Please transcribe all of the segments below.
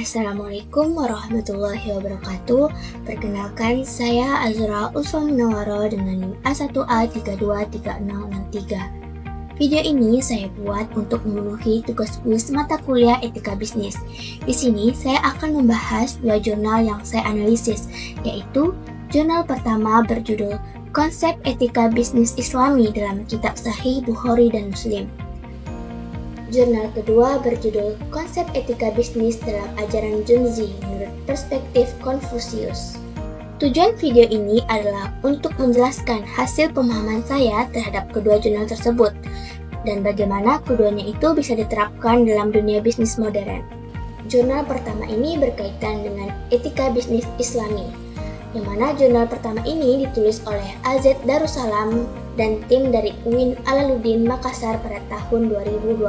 Assalamualaikum warahmatullahi wabarakatuh. Perkenalkan, saya Azra Ulfa Munawwaro dengan NIM A1A323663. Video ini saya buat untuk memenuhi tugas kuis mata kuliah Etika Bisnis. Di sini saya akan membahas dua jurnal yang saya analisis, yaitu jurnal pertama berjudul Konsep Etika Bisnis Islami dalam Kitab Sahih Bukhari dan Muslim. Jurnal kedua berjudul Konsep Etika Bisnis dalam Ajaran Junzi menurut Perspektif Konfusius. Tujuan video ini adalah untuk menjelaskan hasil pemahaman saya terhadap kedua jurnal tersebut dan bagaimana keduanya itu bisa diterapkan dalam dunia bisnis modern. Jurnal pertama ini berkaitan dengan etika bisnis Islami, yang mana jurnal pertama ini ditulis oleh AZ Darussalam dan tim dari UIN Alaluddin Makassar pada tahun 2020.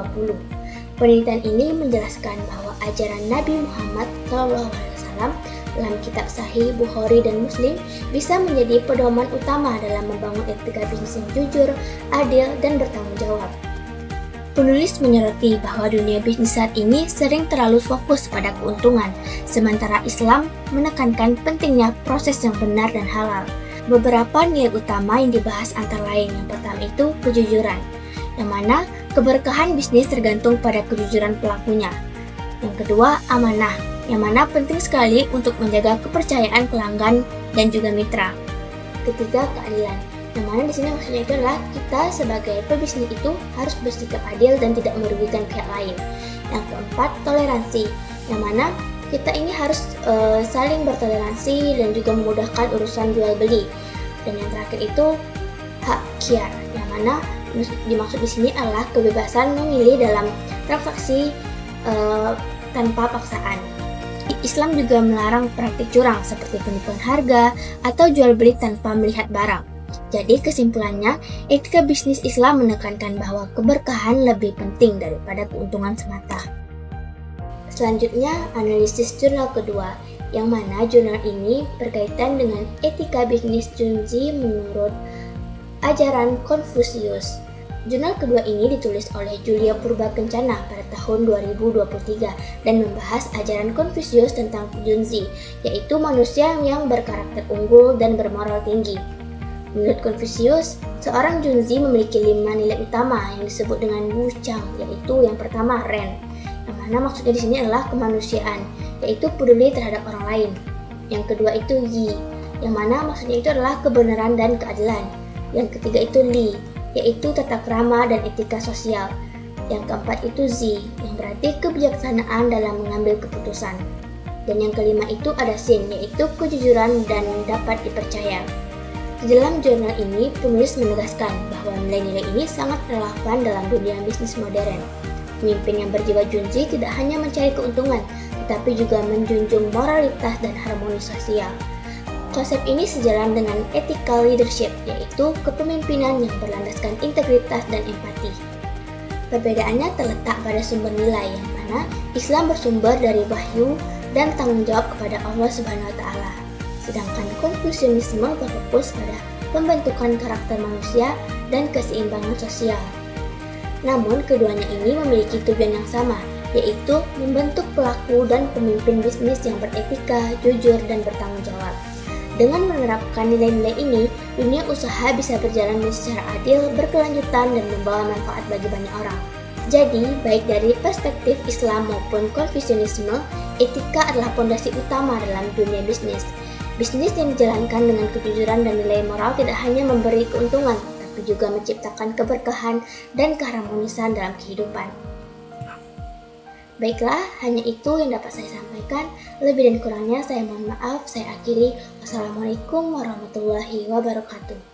Penelitian ini menjelaskan bahwa ajaran Nabi Muhammad SAW dalam kitab Sahih Bukhari dan Muslim bisa menjadi pedoman utama dalam membangun etika bisnis yang jujur, adil, dan bertanggung jawab. Penulis menyoroti bahwa dunia bisnis saat ini sering terlalu fokus pada keuntungan, sementara Islam menekankan pentingnya proses yang benar dan halal. Beberapa nilai utama yang dibahas antara lain yang pertama itu kejujuran, yang mana keberkahan bisnis tergantung pada kejujuran pelakunya. Yang kedua, amanah, yang mana penting sekali untuk menjaga kepercayaan pelanggan dan juga mitra. Ketiga, keadilan, yang mana di sini maksudnya itu adalah kita sebagai pebisnis itu harus bersikap adil dan tidak merugikan pihak lain. Yang keempat, toleransi, yang mana kita ini harus saling bertoleransi dan juga memudahkan urusan jual beli. Dan yang terakhir itu hak khiyar, yang mana dimaksud di sini adalah kebebasan memilih dalam transaksi tanpa paksaan. Islam juga melarang praktik curang seperti penipuan harga atau jual beli tanpa melihat barang. Jadi kesimpulannya, etika bisnis Islam menekankan bahwa keberkahan lebih penting daripada keuntungan semata. Selanjutnya, analisis jurnal kedua, yang mana jurnal ini berkaitan dengan etika bisnis Junzi menurut ajaran Konfusius. Jurnal kedua ini ditulis oleh Julia Purba Kencana pada tahun 2023 dan membahas ajaran Konfusius tentang Junzi, yaitu manusia yang berkarakter unggul dan bermoral tinggi. Menurut Konfusius, seorang Junzi memiliki 5 nilai utama yang disebut dengan Wuchang, yaitu yang pertama Ren, yang mana maksudnya di sini adalah kemanusiaan, yaitu peduli terhadap orang lain. Yang kedua itu Yi, yang mana maksudnya itu adalah kebenaran dan keadilan. Yang ketiga itu Li, yaitu tata krama dan etika sosial. Yang keempat itu Zi, yang berarti kebijaksanaan dalam mengambil keputusan. Dan yang kelima itu ada Xin, yaitu kejujuran dan dapat dipercaya. Di dalam jurnal ini, penulis menegaskan bahwa nilai-nilai ini sangat relevan dalam dunia bisnis modern. Pemimpin yang berjiwa junzi tidak hanya mencari keuntungan, tetapi juga menjunjung moralitas dan harmoni sosial. Konsep ini sejalan dengan ethical leadership, yaitu kepemimpinan yang berlandaskan integritas dan empati. Perbedaannya terletak pada sumber nilai, yang mana Islam bersumber dari wahyu dan tanggung jawab kepada Allah Subhanahu wa Ta'ala. Sedangkan Konfusianisme berfokus pada pembentukan karakter manusia dan keseimbangan sosial. Namun, keduanya ini memiliki tujuan yang sama, yaitu membentuk pelaku dan pemimpin bisnis yang beretika, jujur, dan bertanggung jawab. Dengan menerapkan nilai-nilai ini, dunia usaha bisa berjalan secara adil, berkelanjutan, dan membawa manfaat bagi banyak orang. Jadi, baik dari perspektif Islam maupun Konfusianisme, etika adalah fondasi utama dalam dunia bisnis. Bisnis yang dijalankan dengan kejujuran dan nilai moral tidak hanya memberi keuntungan, tapi juga menciptakan keberkahan dan keharmonisan dalam kehidupan. Baiklah, hanya itu yang dapat saya sampaikan. Lebih dan kurangnya saya mohon maaf. Saya akhiri. Wassalamualaikum warahmatullahi wabarakatuh.